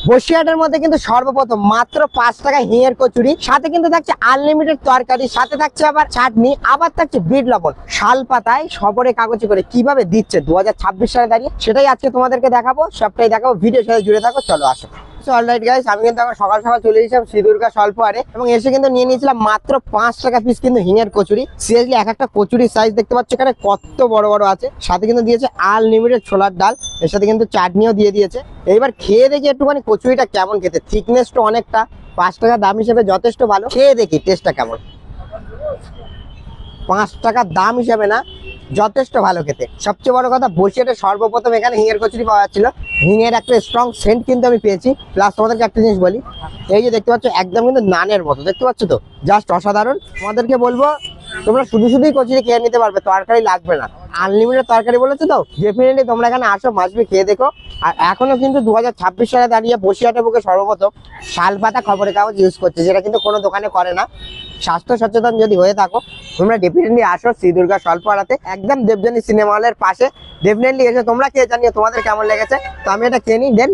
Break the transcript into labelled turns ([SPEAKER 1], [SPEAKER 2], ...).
[SPEAKER 1] বসিরহাটের মধ্যে কিন্তু সর্বপ্রথম মাত্র 5 টাকা হিঙের কচুরি, সাথে কিন্তু থাকছে আনলিমিটেড তরকারি, সাথে থাকছে আবার চাটনি, আবার থাকছে বিট লবণ, শাল পাতায় খবরে কাগজে করে কিভাবে দিচ্ছে 2026 সালে দাঁড়িয়ে, সেটাই আজকে তোমাদেরকে দেখাবো। সবটাই দেখাবো, ভিডিওর সাথে জুড়ে থাকো। চলো আসো। অলরাইট গাইস, আমি কিন্তু এখন সকাল সকাল চলে এসেছিলাম শ্রী দুর্গা স্বল্পহারে এবং এসে কিন্তু নিয়ে নিয়েছিলাম মাত্র 5 টাকা পিস কিন্তু হিঙের কচুরি। সিরিয়াসলি এক একটা কচুরির সাইজ দেখতে পাচ্ছ এখানে কত বড় বড় আছে, সাথে কিন্তু দিয়েছে আনলিমিটেড ছোলার ডাল, এর সাথে কিন্তু চাটনিও দিয়ে দিয়েছে। এইবার খেয়ে দেখি একটুখানি কচুরিটা কেমন খেতে, থিকনেসটা অনেকটা, 5 টাকা দাম হিসেবে যথেষ্ট ভালো। খেয়ে দেখি টেস্টটা কেমন। 5 টাকা দাম হিসাবে না, যথেষ্ট ভালো খেতে। সবচেয়ে বড় কথা, বসিরহাটে সর্বপ্রথম এখানে হিঙের কচুরি পাওয়া যাচ্ছিল। হিঙের একটা স্ট্রং সেন্ট কিন্তু আমি পেয়েছি। প্লাস তোমাদেরকে একটা জিনিস বলি, এই যে দেখতে পাচ্ছ একদম কিন্তু নানের মতো, দেখতে পাচ্ছ তো, জাস্ট অসাধারণ। তোমাদেরকে বলবো তোমরা শুধু শুধুই কচুরি খেয়ে নিতে পারবে, তরকারি লাগবে না। আনলিমিটেড তরকারি বলেছে তো, ডেফিনেটলি তোমরা এখানে আসো, মাছবি খেয়ে দেখো। আর এখনো কিন্তু 2026 সালে দাঁড়িয়ে বসিরহাটের বুকে সর্বপ্রথম শাল পাতা খবরের কাগজ ইউজ করছে, যেটা কিন্তু কোনো দোকানে করে না। স্বাস্থ্য সচেতন যদি হয়ে থাকো, তোমরা ডেফিনেটলি আসো শ্রী দুর্গা স্বল্পহারাতে, একদম দেবযানী সিনেমা হলের পাশে। ডেফিনেটলি এসে তোমরা খেয়ে জানিও তোমাদের কেমন লেগেছে। তো আমি এটা খেয়ে নিই, দেন